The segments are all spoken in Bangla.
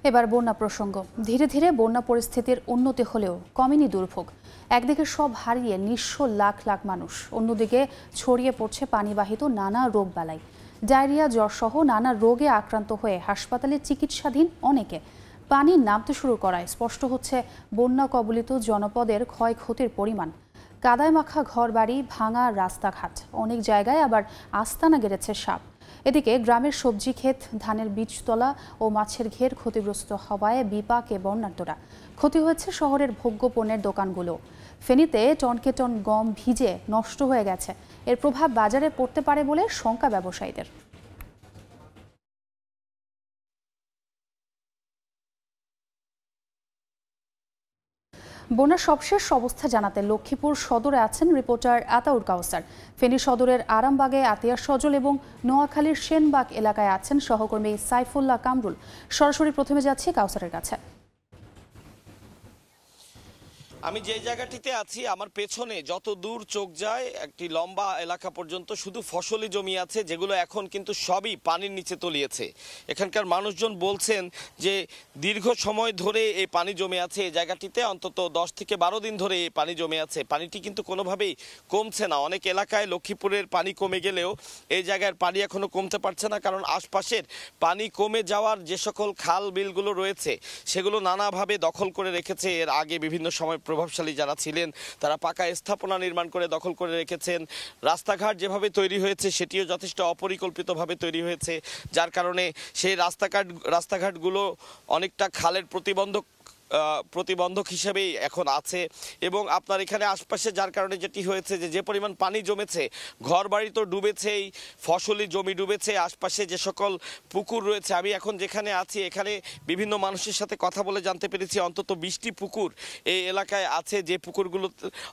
এবার বন্যা প্রসঙ্গ। ধীরে ধীরে বন্যা পরিস্থিতির উন্নতি হলেও কমেনি দুর্ভোগ। একদিকে সব হারিয়ে নিঃস্ব লাখ লাখ মানুষ, অন্যদিকে ছড়িয়ে পড়ছে পানিবাহিত নানা রোগবালাই। ডায়রিয়া, জ্বরসহ নানা রোগে আক্রান্ত হয়ে হাসপাতালে চিকিৎসাধীন অনেকে। পানি নামতে শুরু করায় স্পষ্ট হচ্ছে বন্যা কবলিত জনপদের ক্ষয়ক্ষতির পরিমাণ। কাদায় মাখা ঘরবাড়ি, ভাঙা রাস্তাঘাট, অনেক জায়গায় আবার আস্তানা গেড়েছে সাপ। এদিকে গ্রামের সবজি ক্ষেত, ধানের বীজতলা ও মাছের ঘের ক্ষতিগ্রস্ত হওয়ায় বিপাকে বন্যার্তরা। ক্ষতি হয়েছে শহরের ভোগ্যপণ্যের দোকানগুলো। ফেনীতে টনকে টন গম ভিজে নষ্ট হয়ে গেছে। এর প্রভাব বাজারে পড়তে পারে বলে শঙ্কা ব্যবসায়ীদের। বন্যার সবশেষ অবস্থা জানাতে লক্ষ্মীপুর সদরে আছেন রিপোর্টার আতাউর কাউসার। ফেনী সদরের আরামবাগে আতিয়া সজল এবং নোয়াখালীর সেনবাগ এলাকায় আছেন সহকর্মী সাইফুল্লাহ কামরুল। সরাসরি প্রথমে যাচ্ছি কাউসারের কাছে। আমি যে জায়গাটিতে আছি, আমার পেছনে যত দূর চোখ যায় একটি লম্বা এলাকা পর্যন্ত শুধু ফসলি জমি আছে, যেগুলো এখন কিন্তু সবই পানির নিচে তলিয়েছে। এখানকার মানুষজন বলছেন যে দীর্ঘ সময় ধরে এই পানি জমে আছে এই জায়গাটিতে, অন্তত 10 থেকে 12 দিন ধরে এই পানি জমে আছে। পানিটি কিন্তু কোনোভাবেই কমছে না। অনেক এলাকায় লক্ষ্মীপুরের পানি কমে গেলেও এই জায়গার পানি এখনো কমতে পারছে না, কারণ আশপাশের পানি কমে যাওয়ার যে সকল খাল বিলগুলো রয়েছে সেগুলো নানাভাবে দখল করে রেখেছে। এর আগে বিভিন্ন সময় প্রভাবশালী যারা ছিলেন তারা পাকা স্থাপনা নির্মাণ করে দখল করে রেখেছেন। রাস্তাঘাট যেভাবে তৈরি হয়েছে সেটিও যথেষ্ট অপরিকল্পিতভাবে তৈরি হয়েছে, যার কারণে সেই রাস্তাঘাটগুলো অনেকটা খালের প্রতিবন্ধক হিসেবেই এখন আছে। এবং আপনার এখানে আশপাশে যার কারণে যেটি হয়েছে যে পরিমাণ পানি জমেছে, ঘর বাড়ি তো ডুবেছেই, ফসলি জমি ডুবেছে, আশপাশে যে সকল পুকুর রয়েছে। আমি এখন যেখানে আছি এখানে বিভিন্ন মানুষের সাথে কথা বলে জানতে পেরেছি অন্তত 20টি পুকুর এই এলাকায় আছে, যে পুকুরগুলো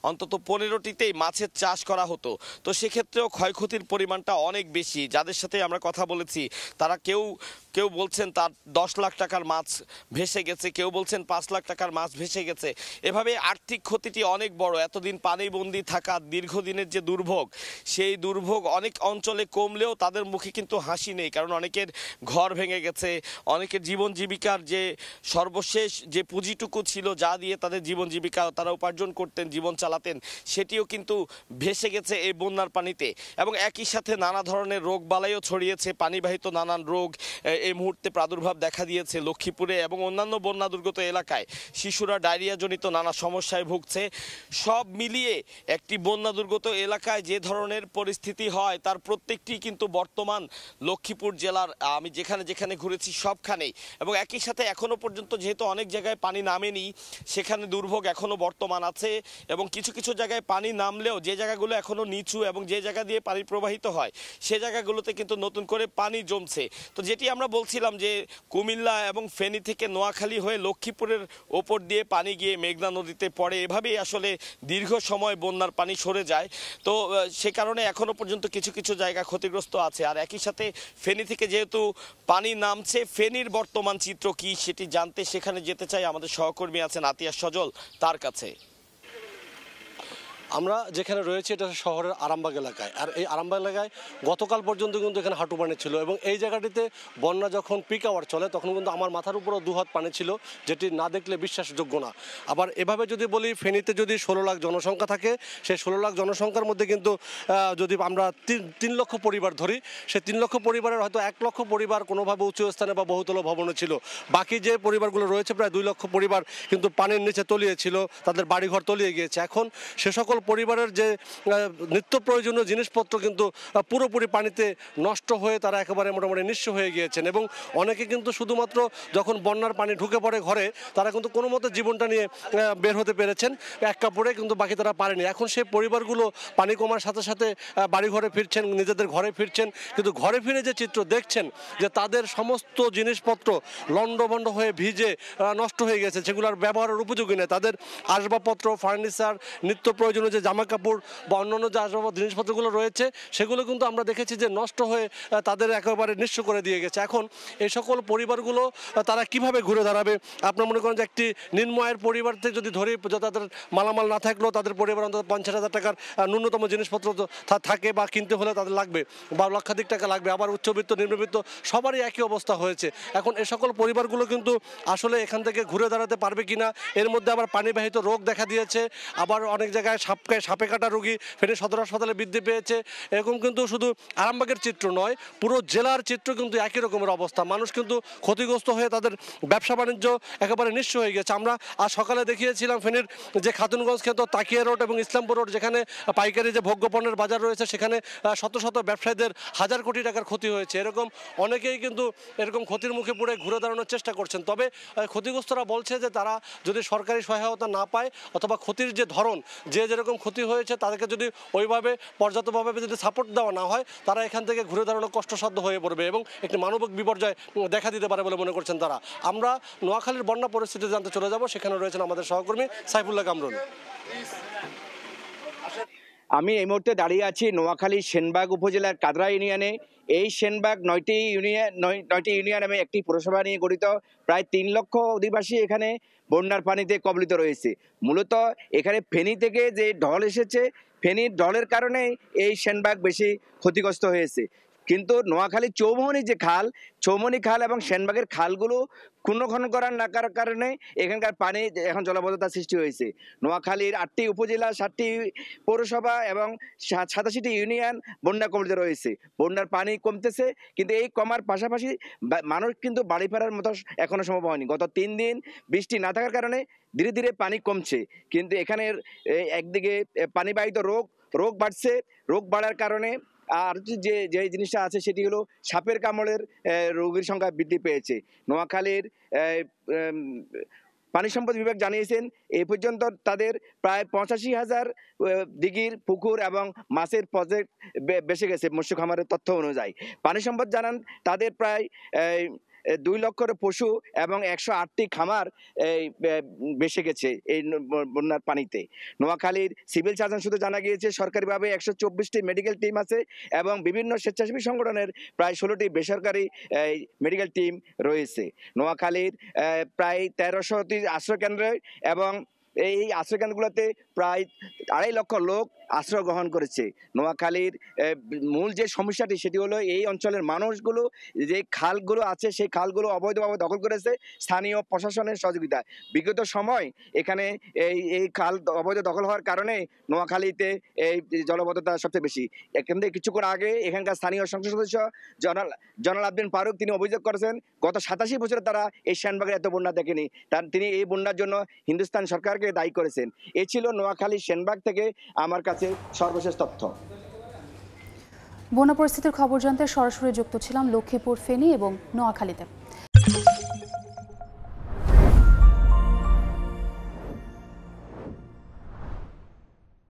অন্তত 15টিতেই মাছের চাষ করা হতো। তো সেক্ষেত্রেও ক্ষয়ক্ষতির পরিমাণটা অনেক বেশি। যাদের সাথে আমরা কথা বলেছি তারা কেউ বলছেন তার 10 লাখ টাকার মাছ ভেসে গেছে, কেউ বলছেন 5 লাখ টাকার মাছ ভেসে গেছে। এভাবে আর্থিক ক্ষতিটি অনেক বড়। এতদিন পানিবন্দি থাকা দীর্ঘদিনের যে দুর্ভোগ, সেই দুর্ভোগ অনেক অঞ্চলে কমলেও তাদের মুখে কিন্তু হাসি নেই, কারণ অনেকের ঘর ভেঙে গেছে, অনেকের জীবন জীবিকার যে সর্বশেষ যে পুঁজিটুকু ছিল, যা দিয়ে তাদের জীবন জীবিকা তারা উপার্জন করতেন, জীবন চালাতেন, সেটিও কিন্তু ভেসে গেছে এই বন্যার পানিতে। এবং একই সাথে নানা ধরনের রোগ বালাইও ছড়িয়েছে। পানিবাহিত নানান রোগ এই মুহূর্তে প্রাদুর্ভাব দেখা দিয়েছে লক্ষ্মীপুরে এবং অন্যান্য বন্যা দুর্গত এলাকায়। শিশুরা ডায়রিয়া জনিত নানা সমস্যায় ভুগছে। সব মিলিয়ে একটি বন্যা দুর্গত এলাকায় যে ধরনের পরিস্থিতি হয় তার প্রত্যেকটি কিন্তু বর্তমান লক্ষ্মীপুর জেলার আমি যেখানে যেখানে ঘুরেছি সবখানেই। এবং একই সাথে এখনো পর্যন্ত যেহেতু অনেক জায়গায় পানি নামেনি, সেখানে দুর্ভোগ এখনো বর্তমান আছে। এবং কিছু কিছু জায়গায় পানি নামলেও যে জায়গাগুলো এখনো নিচু এবং যে জায়গা দিয়ে পানি প্রবাহিত হয় সে জায়গাগুলোতে কিন্তু নতুন করে পানি জমছে। তো যেটি আমরা বলছিলাম যে কুমিল্লা এবং ফেনী থেকে নোয়াখালী হয়ে লক্ষ্মীপুরের ওপর দিয়ে পানি গিয়ে মেঘনা নদীতে পড়ে, এভাবেই আসলে দীর্ঘ সময় বন্যার পানি সরে যায়। তো সে কারণে এখনো পর্যন্ত কিছু কিছু জায়গা ক্ষতিগ্রস্ত আছে। আর একই সাথে ফেনী থেকে যেহেতু পানি নামছে, ফেনীর বর্তমান চিত্র কি সেটি জানতে সেখানে যেতে চাই। আমাদের সহকর্মী আছেন আতিয়া সজল, তার কাছে। আমরা যেখানে রয়েছে এটা শহরের আরামবাগ এলাকায়। আর এই আরামবাগ এলাকায় গতকাল পর্যন্ত কিন্তু এখানে হাঁটু পানি ছিল, এবং এই জায়গাটিতে বন্যা যখন পিক আওয়ার চলে তখন কিন্তু আমার মাথার উপরও 2 হাত পানি ছিল, যেটি না দেখলে বিশ্বাসযোগ্য না। আবার এভাবে যদি বলি, ফেনীতে যদি 16 লাখ জনসংখ্যা থাকে, সেই 16 লাখ জনসংখ্যার মধ্যে কিন্তু যদি আমরা 3 লক্ষ পরিবার ধরি, সেই 3 লক্ষ পরিবারের হয়তো 1 লক্ষ পরিবার কোনোভাবে উঁচু স্থানে বা বহুতল ভবনে ছিল। বাকি যে পরিবারগুলো রয়েছে প্রায় 2 লক্ষ পরিবার কিন্তু পানির নিচে তলিয়ে ছিল, তাদের বাড়িঘর তলিয়ে গিয়েছে। এখন সে সকল পরিবারের যে নিত্য প্রয়োজনীয় জিনিসপত্র কিন্তু পুরোপুরি পানিতে নষ্ট হয়ে তারা একেবারে মোটামুটি নিঃস্ব হয়ে গিয়েছেন। এবং অনেকে কিন্তু শুধুমাত্র যখন বন্যার পানি ঢুকে পড়ে ঘরে, তারা কিন্তু কোনো মতে জীবনটা নিয়ে বের হতে পেরেছেন এক কাপড়ে, কিন্তু বাকি তারা পারেনি। এখন সেই পরিবারগুলো পানি কমার সাথে সাথে বাড়ি ঘরে ফিরছেন, নিজেদের ঘরে ফিরছেন, কিন্তু ঘরে ফিরে যে চিত্র দেখছেন যে তাদের সমস্ত জিনিসপত্র লণ্ডভণ্ড হয়ে ভিজে নষ্ট হয়ে গেছে, সেগুলোর ব্যবহারের উপযোগী নেই। তাদের আসবাবপত্র, ফার্নিচার, নিত্য প্রয়োজনীয় যে জামা কাপড় বা অন্যান্য যে আসবাব জিনিসপত্রগুলো রয়েছে সেগুলো কিন্তু আমরা দেখেছি যে নষ্ট হয়ে তাদের একেবারে নিঃস্ব করে দিয়ে গেছে। এখন এই সকল পরিবারগুলো তারা কিভাবে ঘুরে দাঁড়াবে? আপনার মনে করেন যে একটি নিম্ন আয়ের পরিবার থেকে যদি ধরি, তাদের মালামাল না থাকলেও তাদের পরিবার অন্তত 50,000 টাকার ন্যূনতম জিনিসপত্র থাকে বা কিনতে হলে তাদের লাগবে, বা লক্ষাধিক টাকা লাগবে। আবার উচ্চবিত্ত নিম্নবিত্ত সবারই একই অবস্থা হয়েছে। এখন এই সকল পরিবারগুলো কিন্তু আসলে এখান থেকে ঘুরে দাঁড়াতে পারবে কিনা। এর মধ্যে আবার পানিবাহিত রোগ দেখা দিয়েছে, আবার অনেক জায়গায় সাপে কাটা রোগী ফেনী সদর হাসপাতালে বৃদ্ধি পেয়েছে। এরকম কিন্তু শুধু আরামবাগের চিত্র নয়, পুরো জেলার চিত্র কিন্তু একই রকমের অবস্থা। মানুষ কিন্তু ক্ষতিগ্রস্ত হয়ে তাদের ব্যবসা বাণিজ্য একেবারে নিঃস্ব হয়ে গেছে। আমরা আজ সকালে দেখিয়েছিলাম ফেনীর যে খাতুনগঞ্জ খ্যাত তাকিয়া রোড এবং ইসলামপুর রোড, যেখানে পাইকারি যে ভোগ্যপণ্যের বাজার রয়েছে, সেখানে শত শত ব্যবসায়ীদের হাজার কোটি টাকার ক্ষতি হয়েছে। এরকম অনেকেই কিন্তু এরকম ক্ষতির মুখে পড়ে ঘুরে দাঁড়ানোর চেষ্টা করছেন। তবে ক্ষতিগ্রস্তরা বলছে যে তারা যদি সরকারি সহায়তা না পায় অথবা ক্ষতির যে ধরন, যে যেরকম ক্ষতি হয়েছে তাদেরকে যদি ওইভাবে পর্যাপ্তভাবে যদি সাপোর্ট দেওয়া না হয়, তারা এখান থেকে ঘুরে দাঁড়ানো কষ্টসাধ্য হয়ে পড়বে এবং একটি মানবিক বিপর্যয় দেখা দিতে পারে বলে মনে করছেন তারা। আমরা নোয়াখালীর বন্যা পরিস্থিতি জানতে চলে যাব, সেখানে রয়েছেন আমাদের সহকর্মী সাইফুল্লাহ কামরুল। আমি এই মুহূর্তে দাঁড়িয়ে আছি নোয়াখালী সেনবাগ উপজেলার কাদরা ইউনিয়নে। এই সেনবাগ 9টি ইউনিয়ন এবং একটি পৌরসভা নিয়ে গঠিত। প্রায় 3 লক্ষ অধিবাসী এখানে বন্যার পানিতে কবলিত রয়েছে। মূলত এখানে ফেনী থেকে যে ঢল এসেছে, ফেনীর ঢলের কারণে এই সেনবাগ বেশি ক্ষতিগ্রস্ত হয়েছে। কিন্তু নোয়াখালী চৌমনি খাল এবং সেনবাগের খালগুলো পুনর্খনন করার না করার কারণে এখানকার পানি এখন জলাবদ্ধতার সৃষ্টি হয়েছে। নোয়াখালীর 8টি উপজেলা, 7টি পৌরসভা এবং 87টি ইউনিয়ন বন্যা কবলিত রয়েছে। বন্যার পানি কমতেছে, কিন্তু এই কমার পাশাপাশি মানুষ কিন্তু বাড়ি ফেরার মতো এখনো সম্ভব হয়নি। গত 3 দিন বৃষ্টি না থাকার কারণে ধীরে ধীরে পানি কমছে, কিন্তু এখানের একদিকে পানিবাহিত রোগ বাড়ছে। রোগ বাড়ার কারণে আর যে জিনিসটা আছে সেটি হলো সাপের কামড়ের রোগীর সংখ্যা বৃদ্ধি পেয়েছে। নোয়াখালীর পানি সম্পদ বিভাগ জানিয়েছেন এই পর্যন্ত তাদের প্রায় 85,000 দিঘির পুকুর এবং মাছের প্রজেক্ট বেসে গেছে। মৎস্য খামারের তথ্য অনুযায়ী পানি সম্পদ জানান তাদের প্রায় 2 লক্ষের পশু এবং 108টি খামার বেসে গেছে এই বন্যার পানিতে। নোয়াখালীর সিভিল সার্জন শুধু জানা গিয়েছে সরকারিভাবে 124টি মেডিকেল টিম আছে এবং বিভিন্ন স্বেচ্ছাসেবী সংগঠনের প্রায় 16টি বেসরকারি মেডিকেল টিম রয়েছে। নোয়াখালীর প্রায় 1300টি আশ্রয়কেন্দ্র এবং এই আশ্রয়কেন্দ্রগুলোতে প্রায় 2.5 লক্ষ লোক আশ্রয় গ্রহণ করেছে। নোয়াখালীর মূল যে সমস্যাটি সেটি হলো এই অঞ্চলের মানুষগুলো যে খালগুলো আছে সেই খালগুলো অবৈধভাবে দখল করেছে স্থানীয় প্রশাসনের সহযোগিতা। বিগত সময় এখানে এই খাল অবৈধ দখল হওয়ার কারণে নোয়াখালীতে এই জলাবদ্ধতা সবচেয়ে বেশি। এখান থেকে কিছুক্ষণ আগে এখানকার স্থানীয় সংসদ সদস্য জনাল আবদিন ফারুক তিনি অভিযোগ করেছেন গত 87 বছরে তারা এই সেনবাগের এত বন্যা দেখেনি। তিনি এই বন্যার জন্য হিন্দুস্তান সরকারকে দায়ী করেছেন। এ ছিল নোয়াখালী সেনবাগ থেকে আমার কাছে সর্বশেষ তথ্য। বন্যা পরিস্থিতির খবর জানতে সরাসরি যুক্ত ছিলাম লক্ষ্মীপুর, ফেনী এবং নোয়াখালীতে।